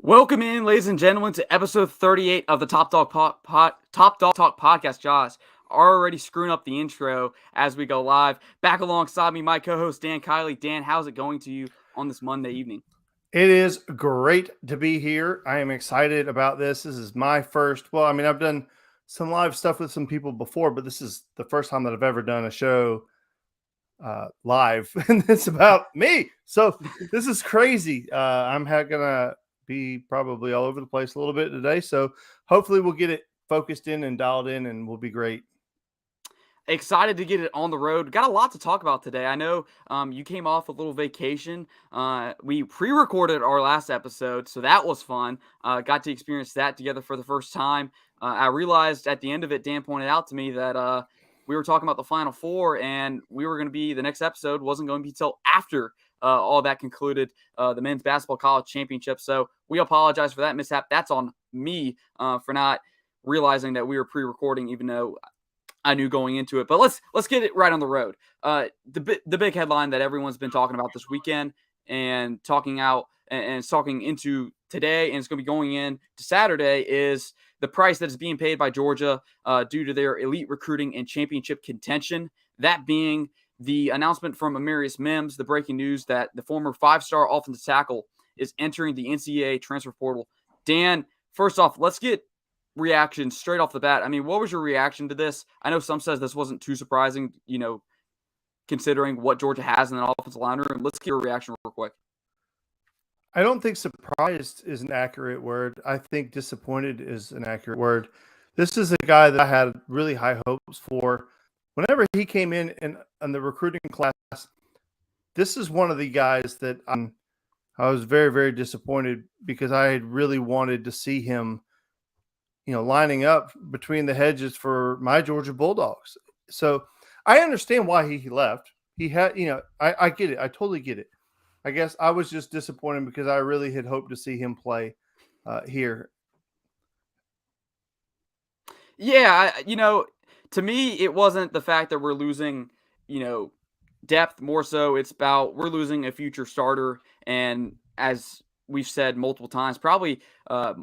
Welcome in, ladies and gentlemen, to episode 38 of the Top Dog Talk Podcast. Josh, already screwing up the intro as we go live. Back alongside me, my co-host Dan Kiley. Dan, how's it going to you on this Monday evening? It is great to be here. I am excited about this. This is my first. Well, I mean, I've done some live stuff with some people before, but this is the first time that I've ever done a show live, and it's about me. So this is crazy. I'm gonna be probably all over the place a little bit today. So hopefully we'll get it focused in and dialed in, and we'll be great. Excited to get it on the road. Got a lot to talk about today. I know you came off a little vacation. We pre-recorded our last episode, so that was fun. Got to experience that together for the first time. I realized at the end of it, Dan pointed out to me that we were talking about the Final Four, and the next episode wasn't going to be till after all that concluded, the men's basketball college championship. So we apologize for that mishap. That's on me for not realizing that we were pre-recording, even though I knew going into it. But let's get it right on the road. The big headline that everyone's been talking about this weekend and talking into today, and it's going to be going in to Saturday, is the price that is being paid by Georgia due to their elite recruiting and championship contention. That being the announcement from Amarius Mims, the breaking news that the former five-star offensive tackle is entering the NCAA transfer portal. Dan, first off, let's get reaction straight off the bat. I mean, what was your reaction to this? I know some says this wasn't too surprising, considering what Georgia has in that offensive line room. Let's get your reaction real quick. I don't think surprised is an accurate word. I think disappointed is an accurate word. This is a guy that I had really high hopes for. Whenever he came in the recruiting class, this is one of the guys that I was very, very disappointed because I had really wanted to see him, lining up between the hedges for my Georgia Bulldogs. So I understand why he left. He had, I get it. I totally get it. I guess I was just disappointed because I really had hoped to see him play here. Yeah, to me, it wasn't the fact that we're losing, depth. More so, it's about we're losing a future starter. And as we've said multiple times, probably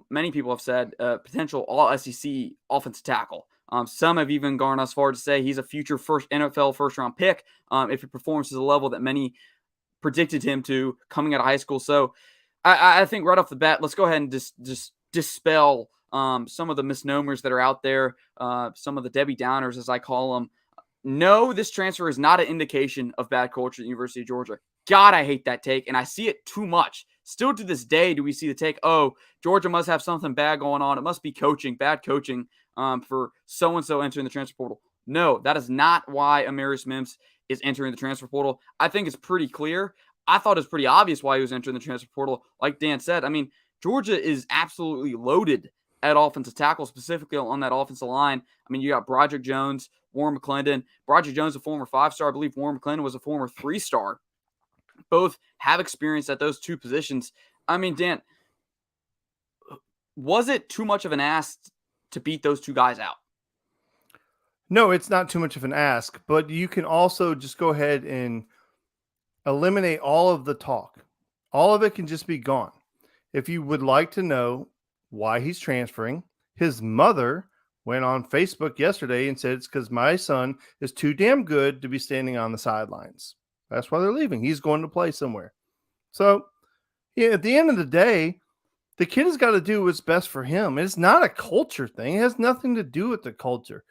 many people have said potential all-SEC offensive tackle. Some have even gone as far to say he's a future NFL first-round pick if he performs to the level that many predicted him to coming out of high school. So I think right off the bat, let's go ahead and just dispel some of the misnomers that are out there, some of the Debbie Downers, as I call them. No, this transfer is not an indication of bad culture at the University of Georgia. God, I hate that take, and I see it too much. Still to this day, do we see the take, oh, Georgia must have something bad going on. It must be bad coaching for so-and-so entering the transfer portal. No, that is not why Amarius Mims is entering the transfer portal. I think it's pretty clear. I thought it was pretty obvious why he was entering the transfer portal. Like Dan said, I mean, Georgia is absolutely loaded at offensive tackle, specifically on that offensive line. I mean, you got Broderick Jones, Warren McClendon. Broderick Jones, a former five-star. I believe Warren McClendon was a former three-star. Both have experience at those two positions. I mean, Dan, was it too much of an ask to beat those two guys out? No, it's not too much of an ask, but you can also just go ahead and eliminate all of the talk. All of it can just be gone. If you would like to know why he's transferring, his mother went on Facebook yesterday and said it's because my son is too damn good to be standing on the sidelines. That's why they're leaving. He's going to play somewhere. So, yeah, at the end of the day, the kid has got to do what's best for him. It's not a culture thing. It has nothing to do with the culture.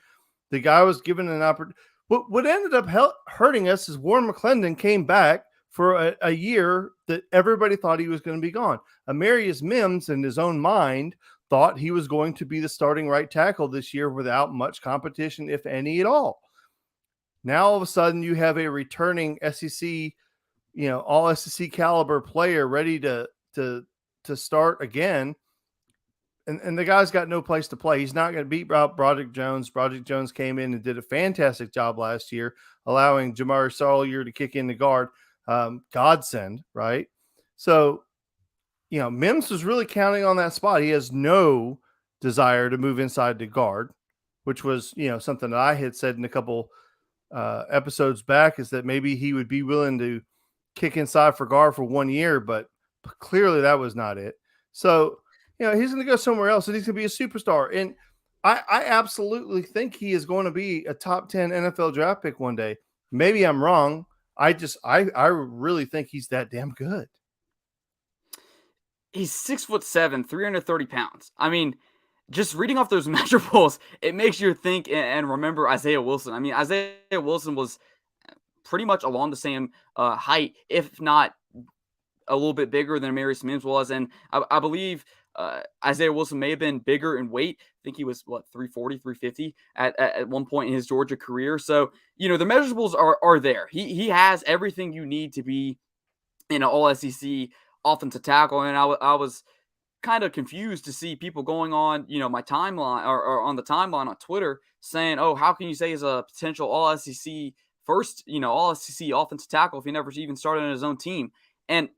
The guy was given an opportunity. What ended up hurting us is Warren McClendon came back for a year that everybody thought he was going to be gone. Amarius Mims, in his own mind, thought he was going to be the starting right tackle this year without much competition, if any at all. Now, all of a sudden, you have a returning SEC, all SEC caliber player ready to start again. And the guy's got no place to play. He's not going to beat out Broderick Jones. Broderick Jones came in and did a fantastic job last year, allowing Jamari Sawyer to kick in the guard. Godsend, right? So, Mims was really counting on that spot. He has no desire to move inside the guard, which was, something that I had said in a couple episodes back, is that maybe he would be willing to kick inside for guard for 1 year, but clearly that was not it. So, he's going to go somewhere else and he's going to be a superstar. And I absolutely think he is going to be a top 10 NFL draft pick one day. Maybe I'm wrong. I really think he's that damn good. He's 6'7", 330 pounds. I mean, just reading off those measurables, it makes you think and remember Isaiah Wilson. I mean, Isaiah Wilson was pretty much along the same height, if not a little bit bigger than Amarius Mims was. And I believe Isaiah Wilson may have been bigger in weight. I think he was, 340, 350 at one point in his Georgia career. So, the measurables are there. He has everything you need to be in an all-SEC offensive tackle. And I was kind of confused to see people going on, my timeline or on the timeline on Twitter saying, oh, how can you say he's a potential all-SEC first, all-SEC offensive tackle if he never even started on his own team? And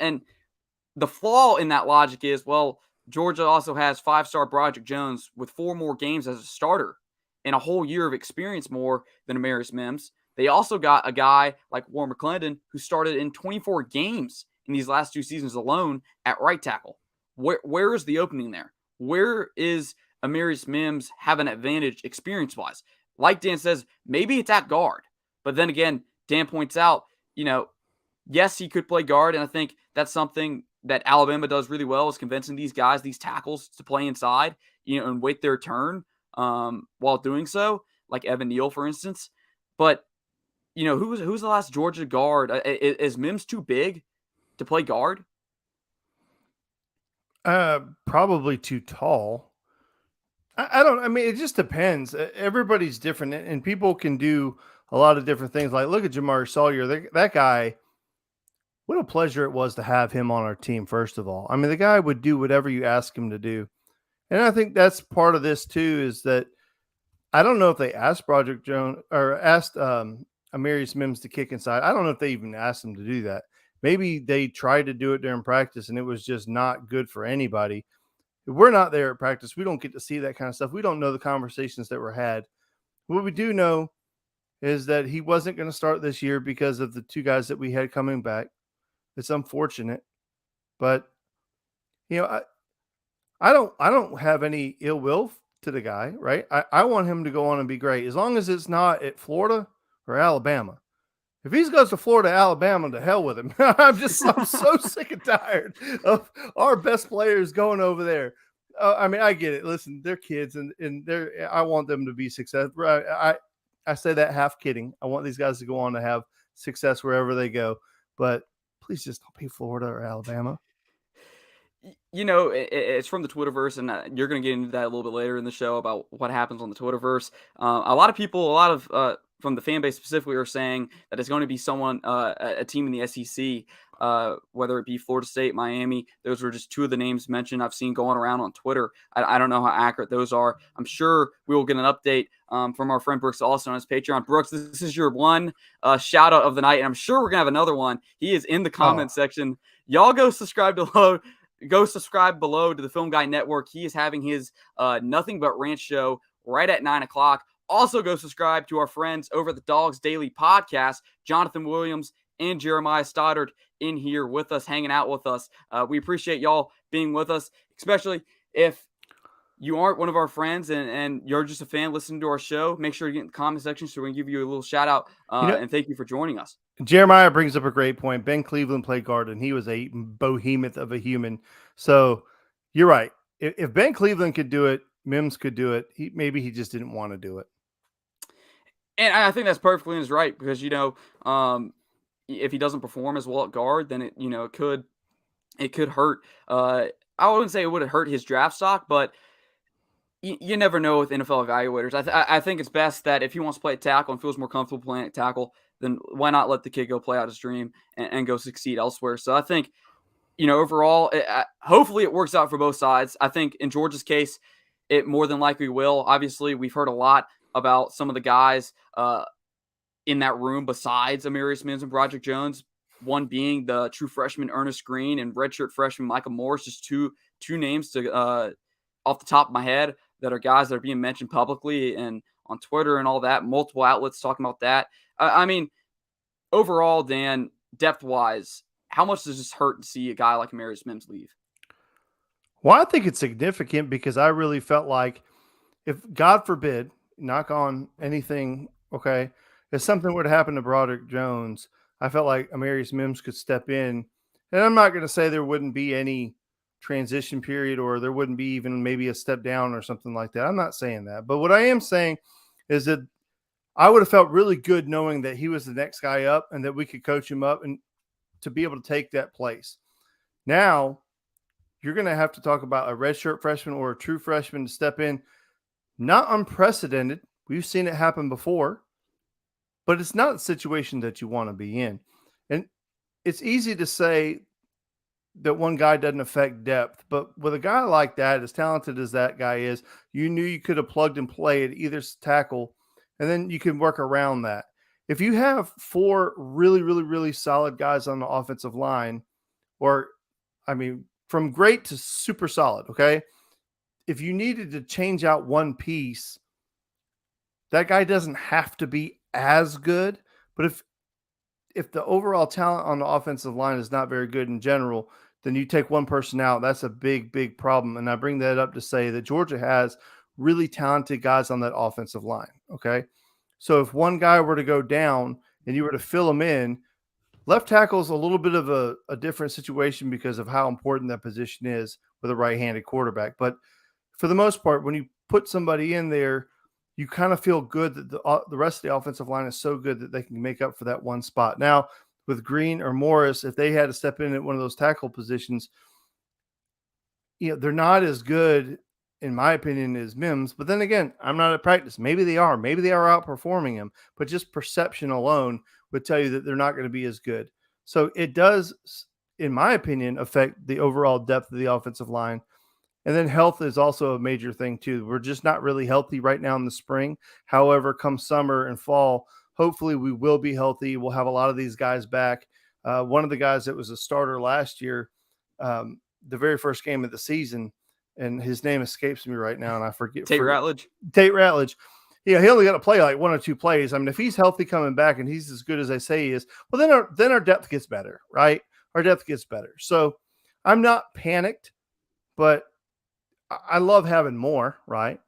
the flaw in that logic is, well, Georgia also has five-star Broderick Jones with 4 more games as a starter and a whole year of experience more than Amarius Mims. They also got a guy like Warren McClendon who started in 24 games in these last 2 seasons alone at right tackle. Where is the opening there? Where is Amarius Mims have an advantage experience-wise? Like Dan says, maybe it's at guard. But then again, Dan points out, yes, he could play guard, and I think that's something that Alabama does really well is convincing these guys, these tackles, to play inside, and wait their turn while doing so, like Evan Neal, for instance. But, who's the last Georgia guard? Is Mims too big to play guard? Probably too tall. I mean, it just depends. Everybody's different, and people can do a lot of different things. Like, look at Jamar Sawyer. That guy, what a pleasure it was to have him on our team, first of all. I mean, the guy would do whatever you ask him to do. And I think that's part of this, too, is that I don't know if they asked Broderick Jones or asked Amarius Mims to kick inside. I don't know if they even asked him to do that. Maybe they tried to do it during practice, and it was just not good for anybody. If we're not there at practice, we don't get to see that kind of stuff. We don't know the conversations that were had. What we do know is that he wasn't going to start this year because of the 2 guys that we had coming back. It's unfortunate, but I don't have any ill will to the guy, right? I want him to go on and be great, as long as it's not at Florida or Alabama. If he goes to Florida, Alabama, to hell with him. I'm so sick and tired of our best players going over there. I mean, I get it. Listen, they're kids, and I want them to be successful. I say that half kidding. I want these guys to go on to have success wherever they go, but please just don't be Florida or Alabama. It's from the Twitterverse, and you're going to get into that a little bit later in the show about what happens on the Twitterverse. A lot of from the fan base specifically are saying that it's going to be someone, a team in the SEC, whether it be Florida State, Miami. Those were just 2 of the names mentioned I've seen going around on Twitter. I don't know how accurate those are. I'm sure we will get an update from our friend Brooks Austin on his Patreon. Brooks, this is your one shout out of the night, and I'm sure we're going to have another one. He is in the comment section. Y'all go subscribe below. Go subscribe below to the Film Guy Network. He is having his Nothing But Ranch show right at 9 o'clock. Also, go subscribe to our friends over at the Dogs Daily Podcast, Jonathan Williams and Jeremiah Stoddard in here with us, hanging out with us. We appreciate y'all being with us, especially if you aren't one of our friends and you're just a fan listening to our show. Make sure you get in the comment section so we can give you a little shout out and thank you for joining us. Jeremiah brings up a great point. Ben Cleveland played guard, and he was a behemoth of a human. So you're right. If Ben Cleveland could do it, Mims could do it. Maybe he just didn't want to do it. And I think that's perfectly in his right because, if he doesn't perform as well at guard, then it could hurt. I wouldn't say it would have hurt his draft stock, but you never know with NFL evaluators. I think it's best that if he wants to play at tackle and feels more comfortable playing at tackle, then why not let the kid go play out his dream and go succeed elsewhere? So I think, overall, hopefully it works out for both sides. I think in Georgia's case, it more than likely will. Obviously, we've heard a lot about some of the guys in that room besides Amarius Mims and Broderick Jones, one being the true freshman Ernest Green and redshirt freshman Michael Morris, just two names to off the top of my head that are guys that are being mentioned publicly and on Twitter and all that, multiple outlets talking about that. I mean, overall, Dan, depth-wise, how much does this hurt to see a guy like Amarius Mims leave? Well, I think it's significant because I really felt like if, God forbid, knock on anything, okay, if something were to happen to Broderick Jones, I felt like Amarius Mims could step in. And I'm not going to say there wouldn't be any transition period or there wouldn't be even maybe a step down or something like that. I'm not saying that. But what I am saying is that I would have felt really good knowing that he was the next guy up and that we could coach him up and to be able to take that place. Now, you're going to have to talk about a redshirt freshman or a true freshman to step in. Not unprecedented. We've seen it happen before, but it's not a situation that you want to be in. And it's easy to say that one guy doesn't affect depth, but with a guy like that, as talented as that guy is, you knew you could have plugged and played either tackle, and then you can work around that. If you have four really, really, really solid guys on the offensive line, or I mean, from great to super solid, okay? If you needed to change out one piece, that guy doesn't have to be as good. But if the overall talent on the offensive line is not very good in general, then you take one person out. That's a big, big problem. And I bring that up to say that Georgia has really talented guys on that offensive line. Okay. So if one guy were to go down and you were to fill him in, left tackle is a little bit of a different situation because of how important that position is with a right-handed quarterback. But for the most part, when you put somebody in there, you kind of feel good that the rest of the offensive line is so good that they can make up for that one spot. Now, with Green or Morris, if they had to step in at one of those tackle positions, they're not as good, in my opinion, as Mims. But then again, I'm not at practice. Maybe they are. Maybe they are outperforming him. But just perception alone would tell you that they're not going to be as good. So it does, in my opinion, affect the overall depth of the offensive line. And then health is also a major thing too. We're just not really healthy right now in the spring. However, come summer and fall, hopefully we will be healthy. We'll have a lot of these guys back. One of the guys that was a starter last year, the very first game of the season, and his name escapes me right now, and I forget. Tate Ratledge. Tate Ratledge. Yeah, he only got to play like one or two plays. I mean, if he's healthy coming back and he's as good as they say he is, well, then our depth gets better, right? Our depth gets better. So I'm not panicked, but I love having more, right?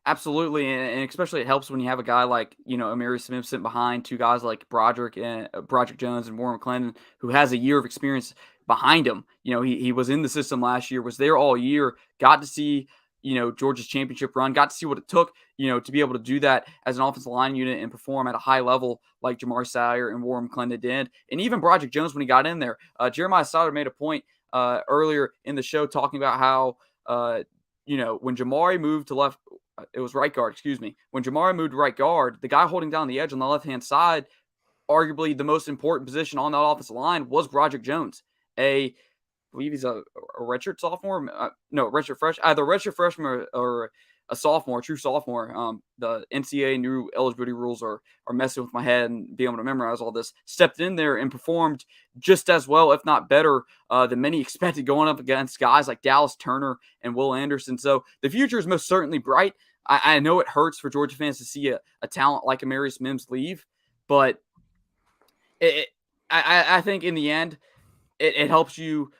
Absolutely, and especially it helps when you have a guy like Amarius Smith sitting behind two guys like Broderick Jones and Warren McClendon, who has a year of experience behind him. He was in the system last year, was there all year, got to see Georgia's championship run, got to see what it took to be able to do that as an offensive line unit and perform at a high level like Jamar Salyer and Warren McClendon did, and even Broderick Jones when he got in there. Jeremiah Salyer made a point earlier in the show talking about how when Jamari moved to left. It was right guard, excuse me. When Jamari moved to right guard, the guy holding down the edge on the left-hand side, arguably the most important position on that offensive line, was Broderick Jones. I believe he's a redshirt sophomore. Redshirt freshman. Either redshirt freshman or a sophomore, a true sophomore. The NCAA new eligibility rules are messing with my head and being able to memorize all this. Stepped in there and performed just as well, if not better, than many expected, going up against guys like Dallas Turner and Will Anderson. So the future is most certainly bright. I know it hurts for Georgia fans to see a talent like Amarius Mims leave, but I think in the end, it helps you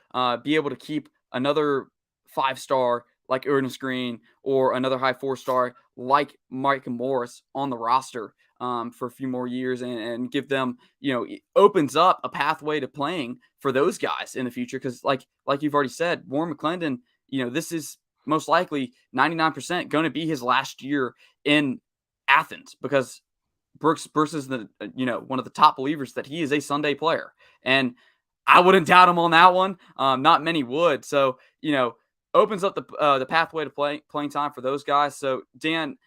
be able to keep another 5-star like Ernest Green or another high 4-star like Mike Morris on the roster for a few more years and give them, it opens up a pathway to playing for those guys in the future. Because like you've already said, Warren McClendon, this is most likely 99% going to be his last year in Athens because Brooks is the one of the top believers that he is a Sunday player, and I wouldn't doubt him on that one. Not many would. So opens up the pathway to playing time for those guys. So Dan,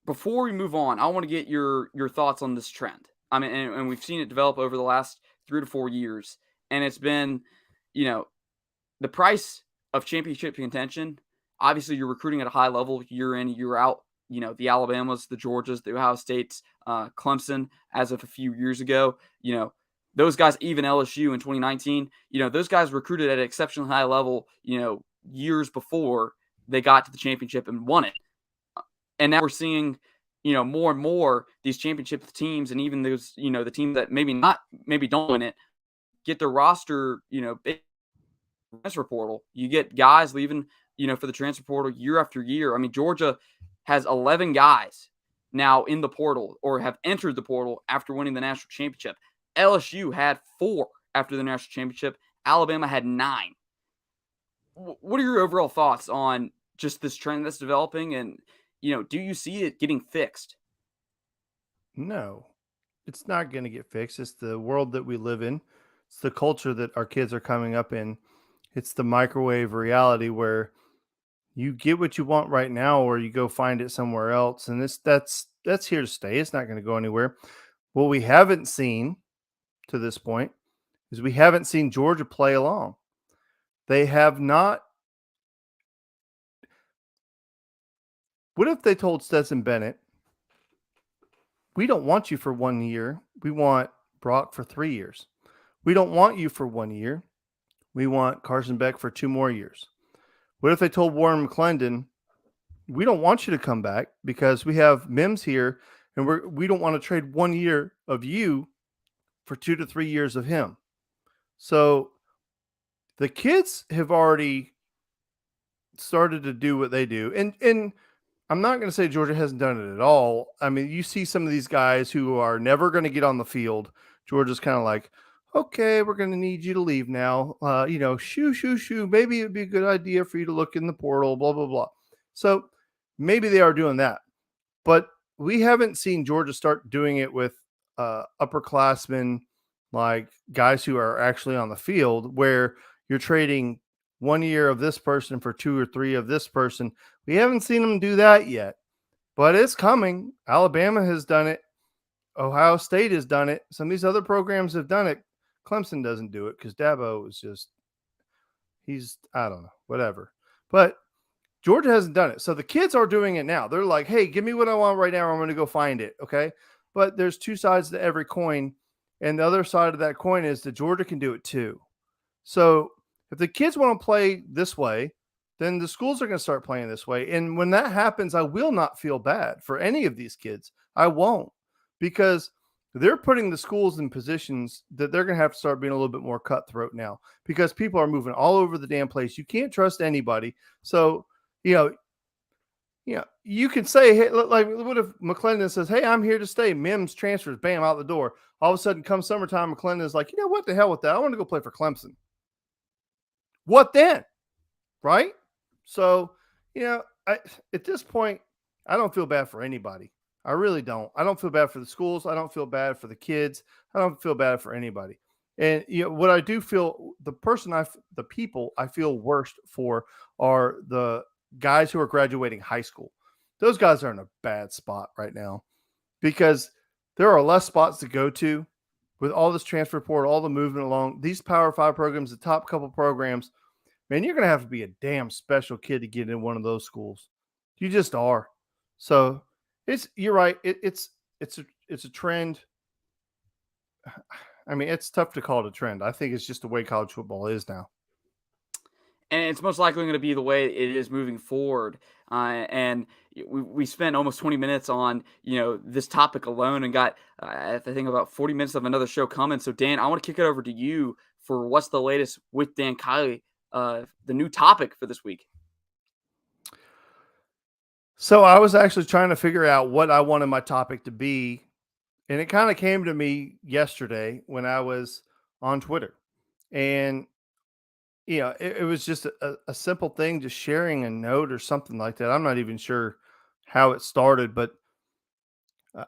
before we move on, I want to get your thoughts on this trend. I mean, and we've seen it develop over the last 3 to 4 years, and it's been the price of championship contention. Obviously, you're recruiting at a high level year in, year out. The Alabamas, the Georgias, the Ohio States, Clemson, as of a few years ago. Those guys, even LSU in 2019, those guys recruited at an exceptionally high level, years before they got to the championship and won it. And now we're seeing, more and more these championship teams and even those, the teams that maybe don't win it, get their roster, big transfer portal. You get guys leaving, for the transfer portal year after year. I mean, Georgia has 11 guys now in the portal or have entered the portal after winning the national championship. LSU had 4 after the national championship. Alabama had 9. What are your overall thoughts on just this trend that's developing? And, do you see it getting fixed? No, it's not going to get fixed. It's the world that we live in. It's the culture that our kids are coming up in. It's the microwave reality where you get what you want right now, or you go find it somewhere else. And that's here to stay. It's not going to go anywhere. What we haven't seen to this point is we haven't seen Georgia play along. They have not. What if they told Stetson Bennett, we don't want you for 1 year. We want Brock for 3 years. We don't want you for 1 year. We want Carson Beck for 2 more years. What if they told Warren McClendon, we don't want you to come back because we have Mims here and we don't want to trade 1 year of you for 2 to 3 years of him. So the kids have already started to do what they do. And I'm not going to say Georgia hasn't done it at all. I mean, you see some of these guys who are never going to get on the field. Georgia's kind of like, okay, we're going to need you to leave now. Shoo. Maybe it'd be a good idea for you to look in the portal, blah, blah, blah. So maybe they are doing that. But we haven't seen Georgia start doing it with upperclassmen, like guys who are actually on the field, where you're trading 1 year of this person for 2 or 3 of this person. We haven't seen them do that yet, but it's coming. Alabama has done it. Ohio State has done it. Some of these other programs have done it. Clemson doesn't do it because Dabo is just, I don't know, whatever. But Georgia hasn't done it. So the kids are doing it now. They're like, hey, give me what I want right now. I'm going to go find it. Okay. But there's 2 sides to every coin. And the other side of that coin is that Georgia can do it too. So if the kids want to play this way, then the schools are going to start playing this way. And when that happens, I will not feel bad for any of these kids. I won't, because they're putting the schools in positions that they're going to have to start being a little bit more cutthroat now, because people are moving all over the damn place. You can't trust anybody. So, you can say, hey, like, what if McClendon says, hey, I'm here to stay. Mims transfers, bam, out the door. All of a sudden, come summertime, McClendon is like, what the hell with that? I want to go play for Clemson. What then? Right? So, at this point, I don't feel bad for anybody. I really don't. I don't feel bad for the schools. I don't feel bad for the kids. I don't feel bad for anybody. And what I do feel, the people I feel worst for are the guys who are graduating high school. Those guys are in a bad spot right now because there are less spots to go to with all this transfer portal, all the movement along these Power 5 programs, the top couple programs. Man, you're going to have to be a damn special kid to get in one of those schools. You just are. So you're right. It's a trend. I mean, it's tough to call it a trend. I think it's just the way college football is now. And it's most likely going to be the way it is moving forward. And we spent almost 20 minutes on, this topic alone and got, I think, about 40 minutes of another show coming. So, Dan, I want to kick it over to you for what's the latest with Dan Kiley, the new topic for this week. So I was actually trying to figure out what I wanted my topic to be. And it kind of came to me yesterday when I was on Twitter. And it was just a simple thing, just sharing a note or something like that. I'm not even sure how it started, but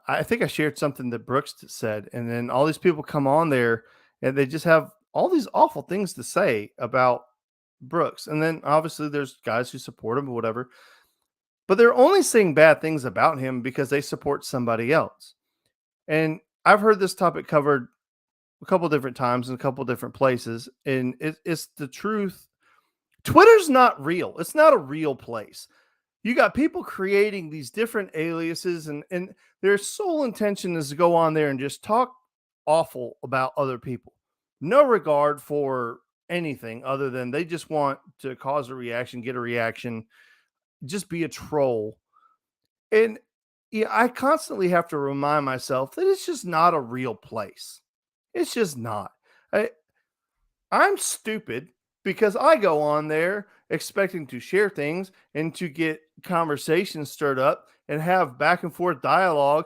I think I shared something that Brooks said. And then all these people come on there and they just have all these awful things to say about Brooks. And then obviously there's guys who support him or whatever, but they're only saying bad things about him because they support somebody else. And I've heard this topic covered a couple different times in a couple different places, and it's the truth. Twitter's not real. It's not a real place. You got people creating these different aliases, and their sole intention is to go on there and just talk awful about other people. No regard for anything other than they just want to cause a reaction, get a reaction, just be a troll. And I constantly have to remind myself that it's just not a real place. It's just not. I'm stupid because I go on there expecting to share things and to get conversations stirred up and have back and forth dialogue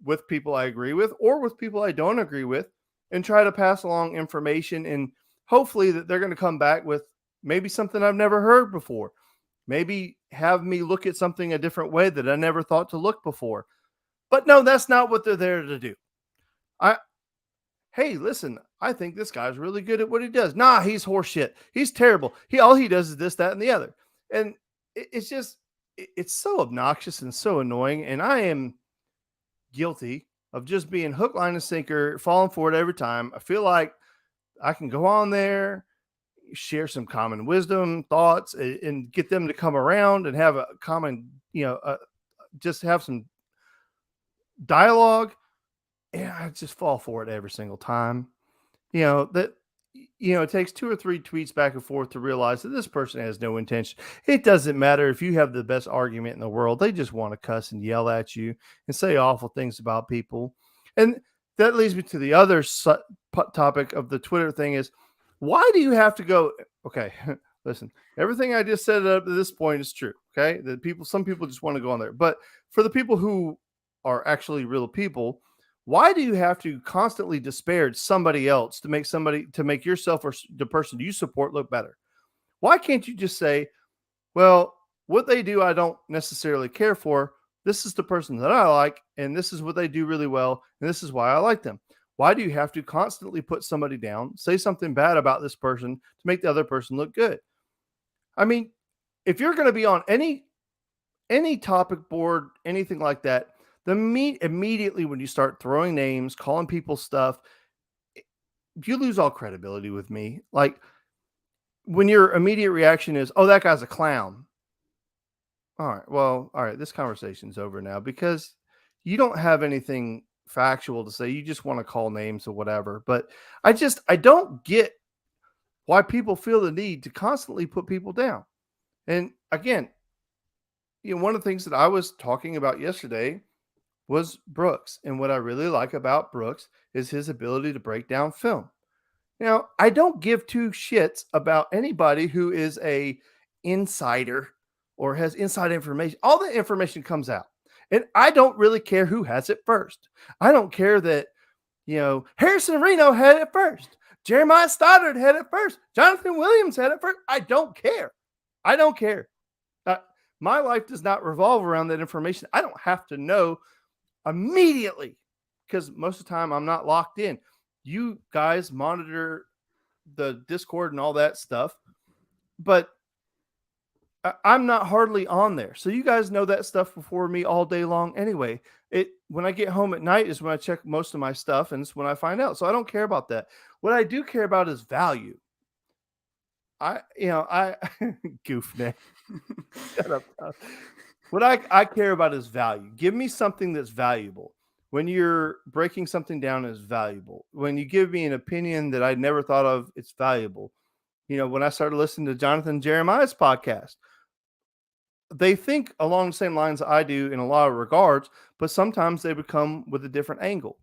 with people I agree with or with people I don't agree with, and try to pass along information, and hopefully that they're going to come back with maybe something I've never heard before. Maybe have me look at something a different way that I never thought to look before. But no, that's not what they're there to do. I Hey, listen, I think this guy's really good at what he does. Nah, he's horseshit. He's terrible. All he does is this, that, and the other. And it's just it's so obnoxious and so annoying. And I am guilty of just being hook, line, and sinker, falling for it every time. I feel like I can go on there, share some common wisdom, thoughts, and get them to come around and have a common, just have some dialogue. And I just fall for it every single time. It takes 2 or 3 tweets back and forth to realize that this person has no intention. It doesn't matter if you have the best argument in the world. They just want to cuss and yell at you and say awful things about people. And that leads me to the other topic of the Twitter thing is, why do you have to go? Okay, listen, everything I just said up to this point is true. Okay, some people just want to go on there. But for the people who are actually real people, why do you have to constantly disparage somebody else to make yourself or the person you support look better? Why can't you just say, well, what they do I don't necessarily care for. This is the person that I like, and this is what they do really well, and this is why I like them. Why do you have to constantly put somebody down, say something bad about this person to make the other person look good? I mean, if you're going to be on any topic board, anything like that, immediately when you start throwing names, calling people stuff, you lose all credibility with me. Like when your immediate reaction is, oh, that guy's a clown. All right. This conversation's over now because you don't have anything factual to say. You just want to call names or whatever. But I don't get why people feel the need to constantly put people down. And again, one of the things that I was talking about yesterday was Brooks. And what I really like about Brooks is his ability to break down film. Now, I don't give 2 shits about anybody who is a insider or has inside information. All the information comes out. And I don't really care who has it first. I don't care that, Harrison Reno had it first. Jeremiah Stoddard had it first. Jonathan Williams had it first. I don't care. My life does not revolve around that information. I don't have to know immediately because most of the time I'm not locked in. You guys monitor the Discord and all that stuff, but I'm not hardly on there. So you guys know that stuff before me all day long anyway. When I get home at night is when I check most of my stuff, and it's when I find out. So I don't care about that. What I do care about is value. I goof neck. Shut up. What I care about is value. Give me something that's valuable. When you're breaking something down, is valuable. When you give me an opinion that I never thought of, it's valuable. When I started listening to Jonathan Jeremiah's podcast, they think along the same lines I do in a lot of regards, but sometimes they become with a different angle,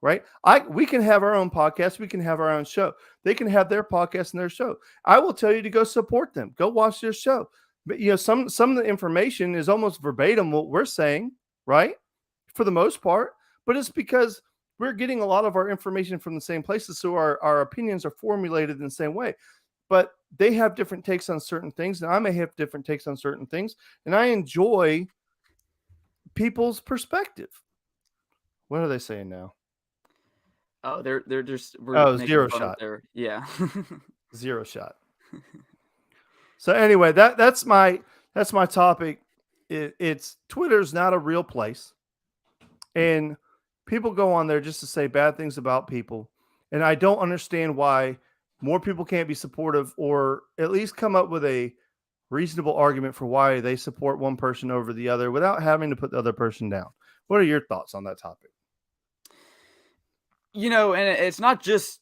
right? We can have our own podcast. We can have our own show. They can have their podcast and their show. I will tell you to go support them. Go watch their show. But some of the information is almost verbatim what we're saying, right? For the most part, but it's because we're getting a lot of our information from the same places, so our opinions are formulated in the same way. But they have different takes on certain things, and I may have different takes on certain things, and I enjoy people's perspective. What are they saying now? Oh, they're just making 0 fun shot. of yeah. 0 shot. So anyway, that's my topic. It's Twitter's not a real place, and people go on there just to say bad things about people, and I don't understand why more people can't be supportive or at least come up with a reasonable argument for why they support one person over the other without having to put the other person down. What are your thoughts on that topic? And it's not just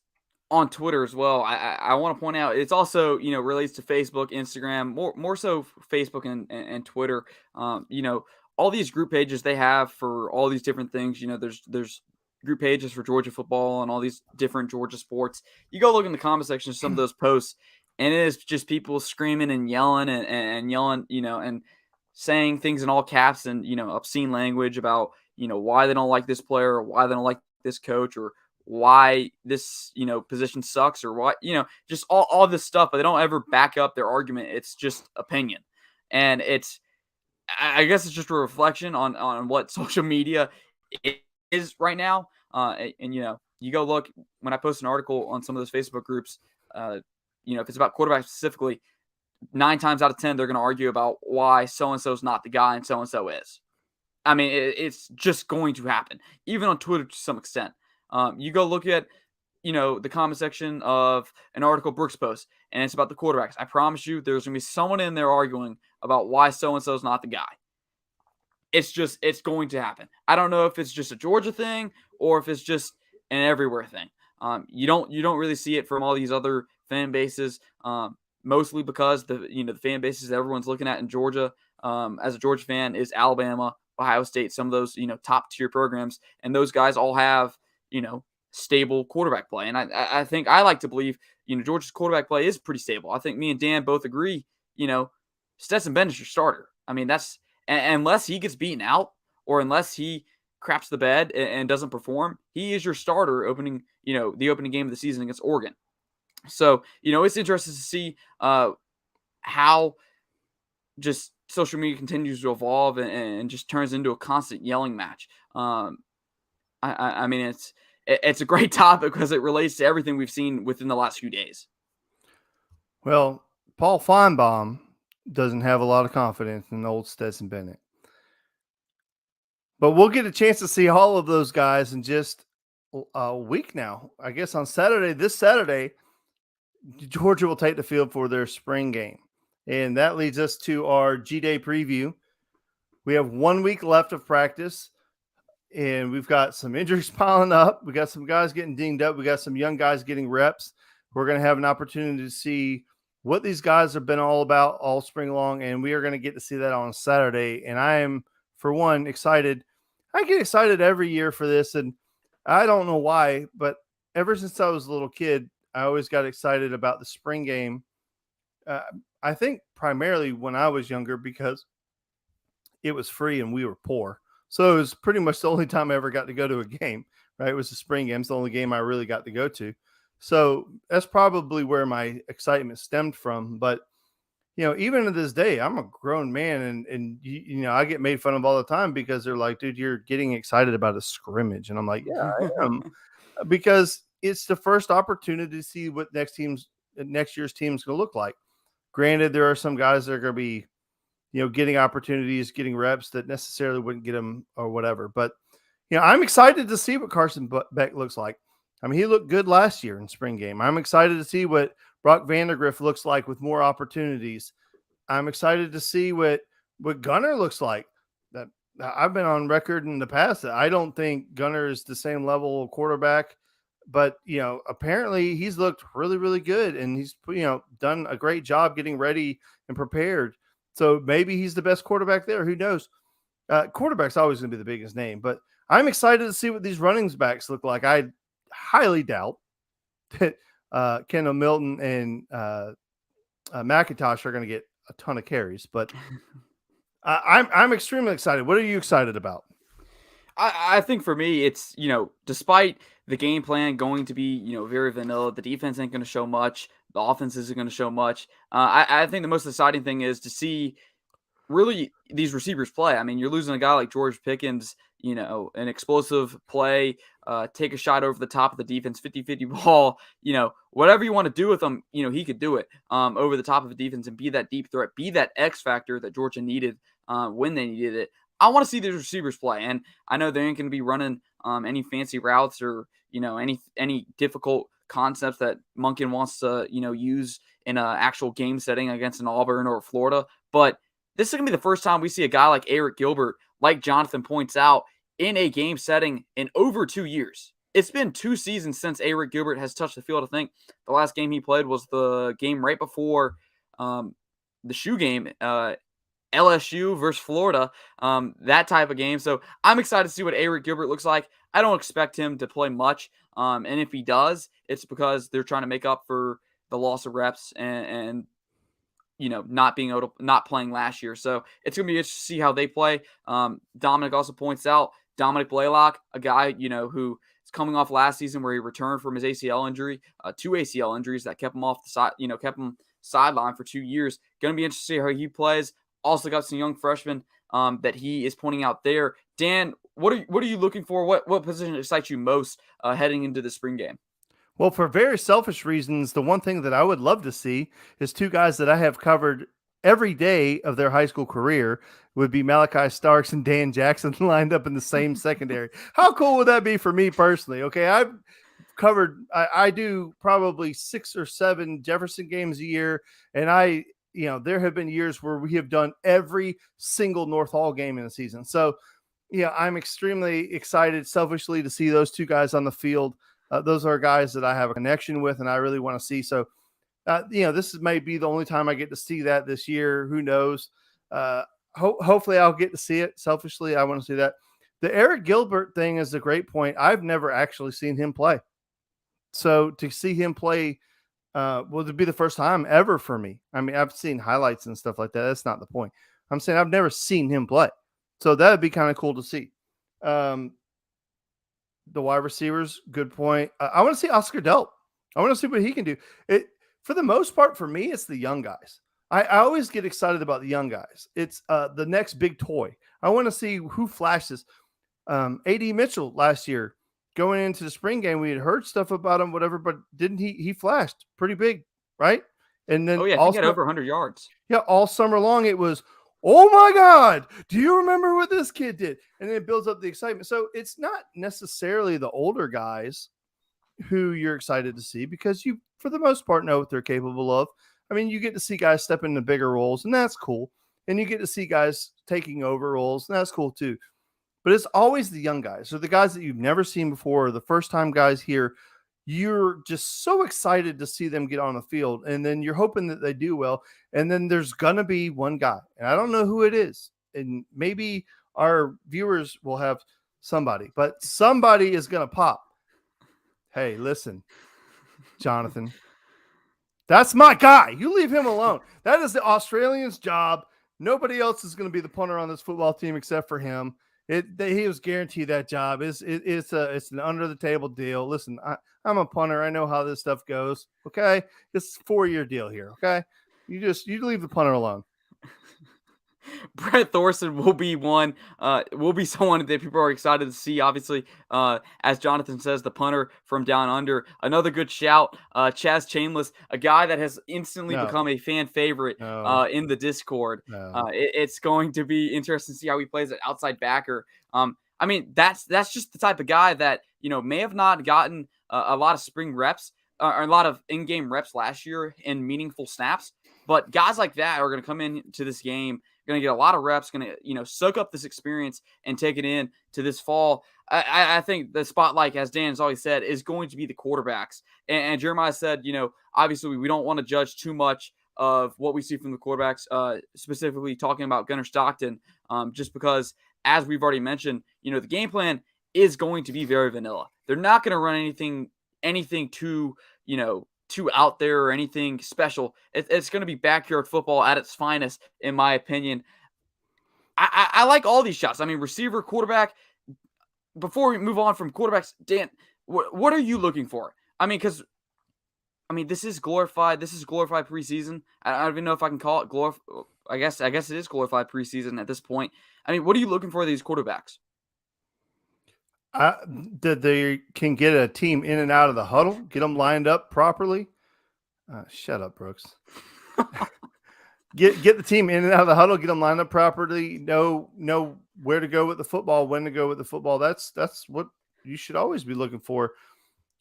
on Twitter as well. I want to point out it's also, relates to Facebook, Instagram, more so Facebook and Twitter. All these group pages they have for all these different things. There's group pages for Georgia football and all these different Georgia sports. You go look in the comment section of some of those posts. and it is just people screaming and yelling and yelling, and saying things in all caps and, obscene language about, why they don't like this player or why they don't like this coach or why this, position sucks or what, just all this stuff, but they don't ever back up their argument. It's just opinion. And I guess it's just a reflection on what social media is right now. And you go look when I post an article on some of those Facebook groups, if it's about quarterbacks specifically, 9 times out of 10, they're going to argue about why so-and-so is not the guy and so-and-so is. I mean, it's just going to happen, even on Twitter to some extent. You go look at, the comment section of an article Brooks posts, and it's about the quarterbacks. I promise you there's going to be someone in there arguing about why so-and-so is not the guy. It's going to happen. I don't know if it's just a Georgia thing or if it's just an everywhere thing. You don't really see it from all these other fan bases, mostly because the fan bases that everyone's looking at in Georgia, as a Georgia fan, is Alabama, Ohio State, some of those top tier programs, and those guys all have stable quarterback play. And I think I like to believe Georgia's quarterback play is pretty stable. I think me and Dan both agree. Stetson Bennett is your starter. I mean, that's unless he gets beaten out or unless he craps the bed and doesn't perform, he is your starter opening the opening game of the season against Oregon. So it's interesting to see how just social media continues to evolve and just turns into a constant yelling match. I mean, it's a great topic because it relates to everything we've seen within the last few days. Well, Paul Feinbaum doesn't have a lot of confidence in old Stetson Bennett. But we'll get a chance to see all of those guys in just a week now. I guess on this Saturday, Georgia will take the field for their spring game. And that leads us to our G-Day preview. We have 1 week left of practice, and we've got some injuries piling up. We got some guys getting dinged up. We got some young guys getting reps. We're going to have an opportunity to see what these guys have been all about all spring long, and we are going to get to see that on Saturday. And I am, for one, excited. I get excited every year for this, and I don't know why, but ever since I was a little kid, I always got excited about the spring game. I think primarily when I was younger because it was free and we were poor. So it was pretty much the only time I ever got to go to a game, right? It was the spring game. It's the only game I really got to go to. So that's probably where my excitement stemmed from. But, even to this day, I'm a grown man and I get made fun of all the time because they're like, dude, you're getting excited about a scrimmage. And I'm like, yeah, I am. Because it's the first opportunity to see what next year's team is going to look like. Granted, there are some guys that are going to be, getting opportunities, getting reps that necessarily wouldn't get them or whatever. But, I'm excited to see what Carson Beck looks like. I mean, he looked good last year in spring game. I'm excited to see what Brock Vandagriff looks like with more opportunities. I'm excited to see what Gunner looks like. That I've been on record in the past that I don't think Gunner is the same level of quarterback, but apparently he's looked really, really good, and he's done a great job getting ready and prepared. So maybe he's the best quarterback there. Who knows? Quarterback's always going to be the biggest name, but I'm excited to see what these running backs look like. I highly doubt that Kendall Milton and McIntosh are going to get a ton of carries, but I'm extremely excited. What are you excited about? I think for me, it's, despite the game plan going to be, very vanilla, the defense ain't going to show much. The offense isn't going to show much. I think the most exciting thing is to see really these receivers play. I mean, you're losing a guy like George Pickens, an explosive play, take a shot over the top of the defense, 50-50 ball, whatever you want to do with him, he could do it over the top of the defense and be that deep threat, be that X factor that Georgia needed when they needed it. I want to see these receivers play, and I know they ain't going to be running any fancy routes or any difficult concepts that Monken wants to use in an actual game setting against an Auburn or Florida. But this is going to be the first time we see a guy like Eric Gilbert, like Jonathan points out, in a game setting in over 2 years. It's been 2 seasons since Eric Gilbert has touched the field. I think the last game he played was the game right before the shoe game. LSU versus Florida, that type of game. So I'm excited to see what Eric Gilbert looks like. I don't expect him to play much. And if he does, it's because they're trying to make up for the loss of reps and not being able to not playing last year. So it's gonna be interesting to see how they play. Dominic also points out Dominic Blaylock, a guy who is coming off last season where he returned from his ACL injury, 2 ACL injuries that kept him off the side, kept him sidelined for 2 years. Gonna be interesting to see how he plays. Also got some young freshmen that he is pointing out there. Dan, what are you looking for? What position excites you most heading into the spring game? Well, for very selfish reasons, the one thing that I would love to see is two guys that I have covered every day of their high school career would be Malachi Starks and Dan Jackson lined up in the same secondary. How cool would that be for me personally? Okay, I've covered, I do probably 6 or 7 Jefferson games a year, and there have been years where we have done every single North Hall game in the season. So, I'm extremely excited selfishly to see those two guys on the field. Those are guys that I have a connection with and I really want to see. So, this may be the only time I get to see that this year. Who knows? Hopefully I'll get to see it. Selfishly, I want to see that. The Eric Gilbert thing is a great point. I've never actually seen him play. So to see him play would be the first time ever for me. I mean, I've seen highlights and stuff like that. That's not the point. I'm saying I've never seen him play. So that would be kind of cool to see. The wide receivers, good point. I want to see Oscar Delp. I want to see what he can do. For the most part, for me, it's the young guys. I always get excited about the young guys. It's the next big toy. I want to see who flashes. A.D. Mitchell last year, going into the spring game, we had heard stuff about him, whatever, but didn't he flashed pretty big, right? And then he had over 100 yards. Yeah, all summer long it was, oh my God, do you remember what this kid did? And then it builds up the excitement. So it's not necessarily the older guys who you're excited to see because you, for the most part, know what they're capable of. I mean, you get to see guys step into bigger roles, and that's cool. And you get to see guys taking over roles, and that's cool too. But it's always the young guys. So the guys that you've never seen before, the first time guys here, you're just so excited to see them get on the field. And then you're hoping that they do well. And then there's going to be one guy. And I don't know who it is. And maybe our viewers will have somebody. But somebody is going to pop. Hey, listen, Jonathan. That's my guy. You leave him alone. That is the Australian's job. Nobody else is going to be the punter on this football team except for him. He was guaranteed that job. It's an under the table deal. Listen, I'm a punter. I know how this stuff goes. Okay, it's a 4-year deal here. Okay, you leave the punter alone. Brett Thorson will be someone that people are excited to see. Obviously, as Jonathan says, the punter from down under. Another good shout, Chaz Chainless, a guy that has instantly become a fan favorite in the Discord. It's going to be interesting to see how he plays at outside backer. I mean, that's just the type of guy that may have not gotten a lot of spring reps or a lot of in-game reps last year in meaningful snaps. But guys like that are going to come into this game, going to get a lot of reps, going to soak up this experience and take it in to this fall. I think the spotlight, as Dan has always said, is going to be the quarterbacks. And Jeremiah said, obviously we don't want to judge too much of what we see from the quarterbacks, specifically talking about Gunnar Stockton, just because, as we've already mentioned, the game plan is going to be very vanilla. They're not going to run anything too out there or anything special. It's going to be backyard football at its finest, in my opinion. I like all these shots. I mean, receiver, quarterback. Before we move on from quarterbacks, Dan, what are you looking for? I mean, because this is glorified preseason. I don't even know if I can call it glorified. I guess it is glorified preseason at this point. I mean, what are you looking for these quarterbacks? That they can get a team in and out of the huddle, get them lined up properly. Shut up, Brooks. Get the team in and out of the huddle, get them lined up properly. Know where to go with the football, when to go with the football. That's what you should always be looking for.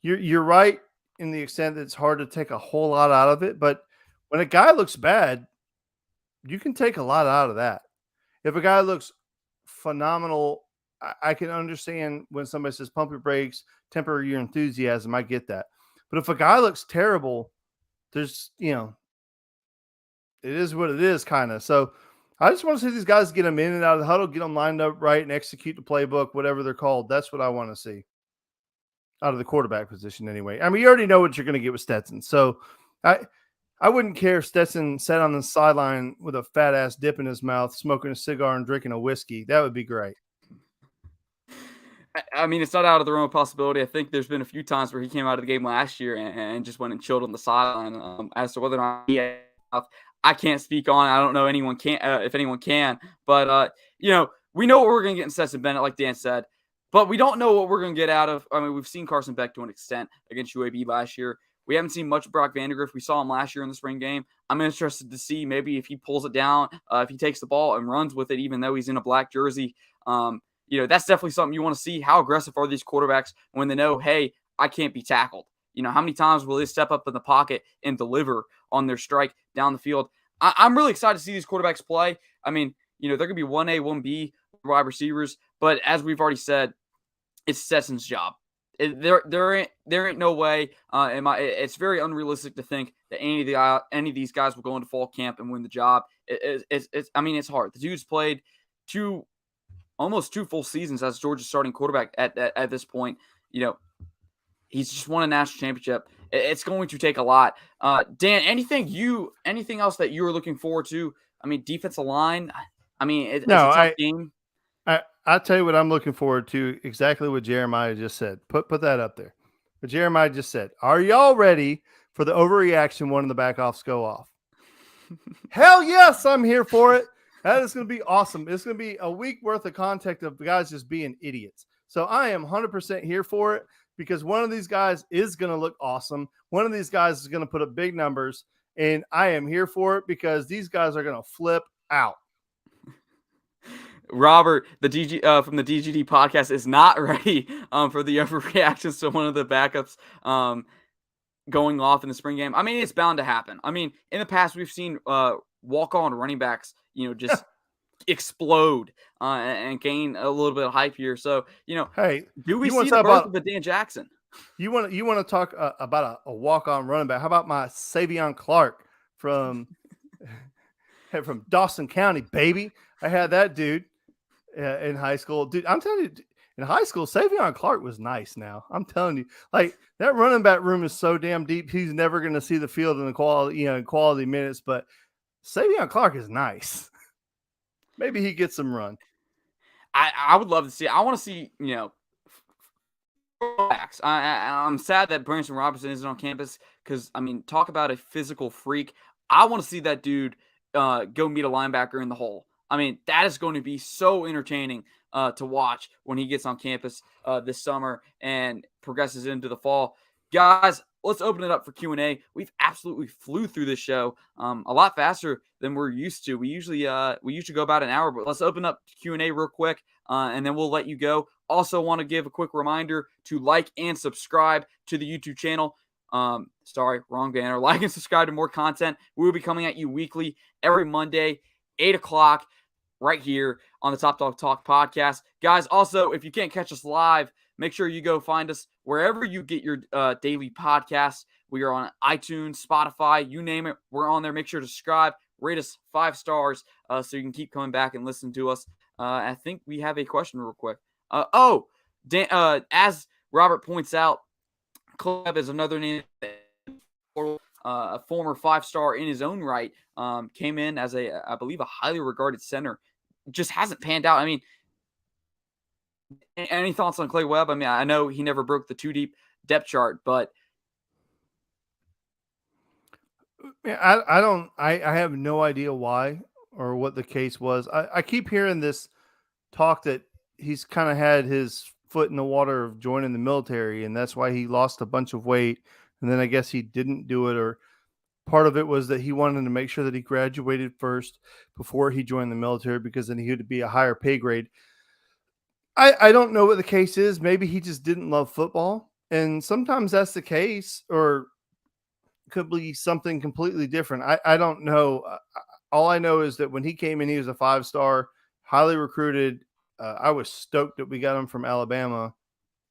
You're right in the extent that it's hard to take a whole lot out of it, but when a guy looks bad, you can take a lot out of that. If a guy looks phenomenal, I can understand when somebody says pump your brakes, temper your enthusiasm. I get that. But if a guy looks terrible, there's, it is what it is kind of. So I just want to see these guys get them in and out of the huddle, get them lined up right and execute the playbook, whatever they're called. That's what I want to see out of the quarterback position anyway. I mean, you already know what you're going to get with Stetson. So I wouldn't care if Stetson sat on the sideline with a fat ass dip in his mouth, smoking a cigar and drinking a whiskey. That would be great. I mean, it's not out of the realm of possibility. I think there's been a few times where he came out of the game last year and just went and chilled on the sideline. As to whether or not I can't speak on. I don't know anyone can if anyone can. But we know what we're going to get in Stetson Bennett, like Dan said. But we don't know what we're going to get out of. I mean, we've seen Carson Beck to an extent against UAB last year. We haven't seen much of Brock Vandagriff. We saw him last year in the spring game. I'm interested to see maybe if he pulls it down, if he takes the ball and runs with it, even though he's in a black jersey. That's definitely something you want to see. How aggressive are these quarterbacks when they know, hey, I can't be tackled? How many times will they step up in the pocket and deliver on their strike down the field? I'm really excited to see these quarterbacks play. I mean, they're going to be 1A, 1B wide receivers. But as we've already said, it's Stetson's job. There ain't no way. It's very unrealistic to think that any of these guys will go into fall camp and win the job. It's hard. The dude's played almost 2 full seasons as Georgia's starting quarterback at this point. He's just won a national championship. It's going to take a lot. Dan, anything else that you were looking forward to? I mean, defensive line. I mean, it's a tough game. I'll tell you what I'm looking forward to. Exactly what Jeremiah just said. Put that up there. But Jeremiah just said, "Are y'all ready for the overreaction? One of the backoffs go off." Hell yes, I'm here for it. That is going to be awesome. It's going to be a week worth of content of the guys just being idiots. So I am 100% here for it because one of these guys is going to look awesome. One of these guys is going to put up big numbers, and I am here for it because these guys are going to flip out. Robert, the DG from the DGT podcast, is not ready for the overreactions to one of the backups going off in the spring game. I mean, it's bound to happen. I mean, in the past, we've seen walk-on running backs, just explode and gain a little bit of hype here. So, hey, do we see the birth of a Dan Jackson? You want to talk about a walk-on running back? How about my Savion Clark from Dawson County, baby? I had that dude in high school. Dude, I'm telling you, in high school, Savion Clark was nice now. I'm telling you, like, that running back room is so damn deep. He's never going to see the field in the quality minutes, but Savion Clark is nice. Maybe he gets some run. I would love to see. I want to see, backs. I'm sad that Branson Robinson isn't on campus because, I mean, talk about a physical freak. I want to see that dude go meet a linebacker in the hole. I mean, that is going to be so entertaining to watch when he gets on campus this summer and progresses into the fall. Guys, let's open it up for Q&A. We've absolutely flew through this show a lot faster than we're used to. We usually go about an hour, but let's open up Q&A real quick, and then we'll let you go. Also want to give a quick reminder to like and subscribe to the YouTube channel. Sorry, wrong banner. Like and subscribe to more content. We will be coming at you weekly every Monday, 8 o'clock, right here on the Dawg Talk Podcast. Guys, also, if you can't catch us live, make sure you go find us wherever you get your daily podcasts. We are on iTunes, Spotify, you name it. We're on there. Make sure to subscribe, rate us 5 stars so you can keep coming back and listen to us. I think we have a question real quick. Dan, as Robert points out, Club is another name. A former 5-star in his own right, came in as I believe, a highly regarded center. Just hasn't panned out. I mean, any thoughts on Clay Webb? I mean, I know he never broke the 2-deep depth chart, but I have no idea why or what the case was. I keep hearing this talk that he's kind of had his foot in the water of joining the military, and that's why he lost a bunch of weight. And then I guess he didn't do it, or part of it was that he wanted to make sure that he graduated first before he joined the military because then he would be a higher pay grade. I don't know what the case is. Maybe he just didn't love football. And sometimes that's the case, or could be something completely different. I don't know. All I know is that when he came in, he was a 5-star, highly recruited. I was stoked that we got him from Alabama,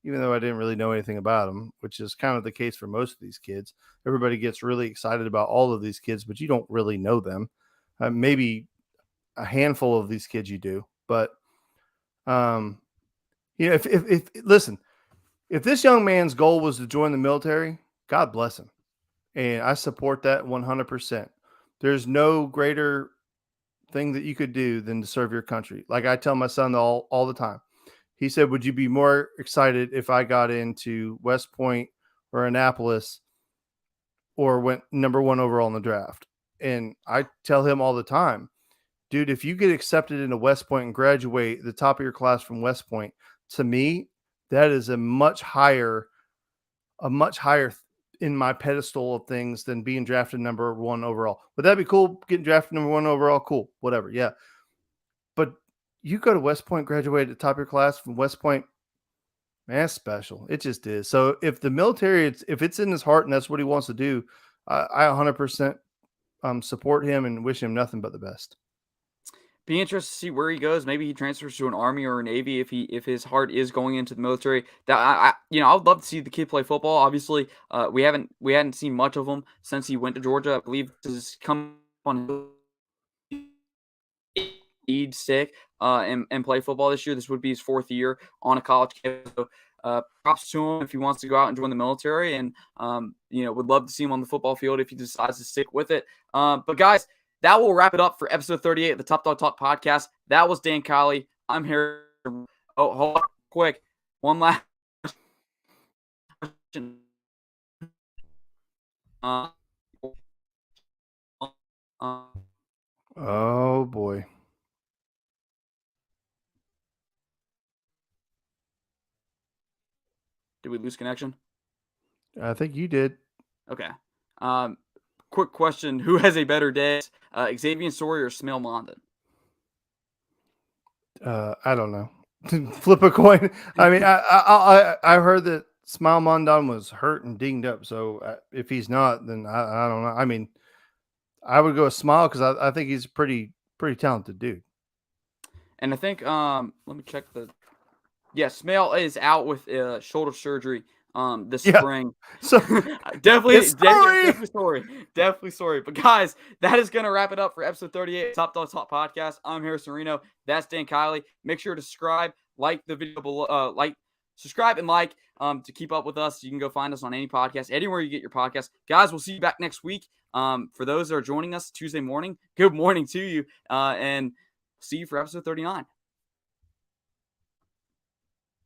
even though I didn't really know anything about him, which is kind of the case for most of these kids. Everybody gets really excited about all of these kids, but you don't really know them. Maybe a handful of these kids you do, but if listen, if this young man's goal was to join the military, God bless him. And I support that 100%. There's no greater thing that you could do than to serve your country. Like I tell my son all the time. He said, "Would you be more excited if I got into West Point or Annapolis or went number one overall in the draft?" And I tell him all the time, dude, if you get accepted into West Point and graduate the top of your class from West Point, to me, that is a much higher in my pedestal of things than being drafted number one overall. Would that be cool? Getting drafted number one overall? Cool. Whatever. Yeah. But you go to West Point, graduate at the top of your class from West Point, man, that's special. It just is. So if the military, if it's in his heart and that's what he wants to do, I 100% support him and wish him nothing but the best. Be interested to see where he goes. Maybe he transfers to an Army or a Navy if his heart is going into the military. That I would love to see the kid play football. Obviously, we hadn't seen much of him since he went to Georgia. I believe this has come on need stick and play football this year. This would be his 4th year on a college campus. So, props to him if he wants to go out and join the military, and would love to see him on the football field if he decides to stick with it. But guys, that will wrap it up for episode 38 of the Dawg Talk Podcast. That was Dan Kiley. I'm here. Oh, hold on quick. One last question. Oh boy. Did we lose connection? I think you did. Okay. Quick question. Who has a better day? Xavier Story or Smell Mondon? I don't know. Flip a coin. I mean, I heard that Smile Mondon was hurt and dinged up. So if he's not, then I don't know. I mean, I would go with Smile because I think he's a pretty talented dude. And I think let me check Smell is out with shoulder surgery this spring. So definitely sorry. But guys, that is gonna wrap it up for episode 38 of Dawg Talk Podcast. I'm Harrison Reno. That's Dan Kiley. Make sure to subscribe, like the video below, subscribe and like to keep up with us. You can go find us on any podcast, anywhere you get your podcast. Guys, we'll see you back next week. For those that are joining us Tuesday morning, good morning to you, and see you for episode 39.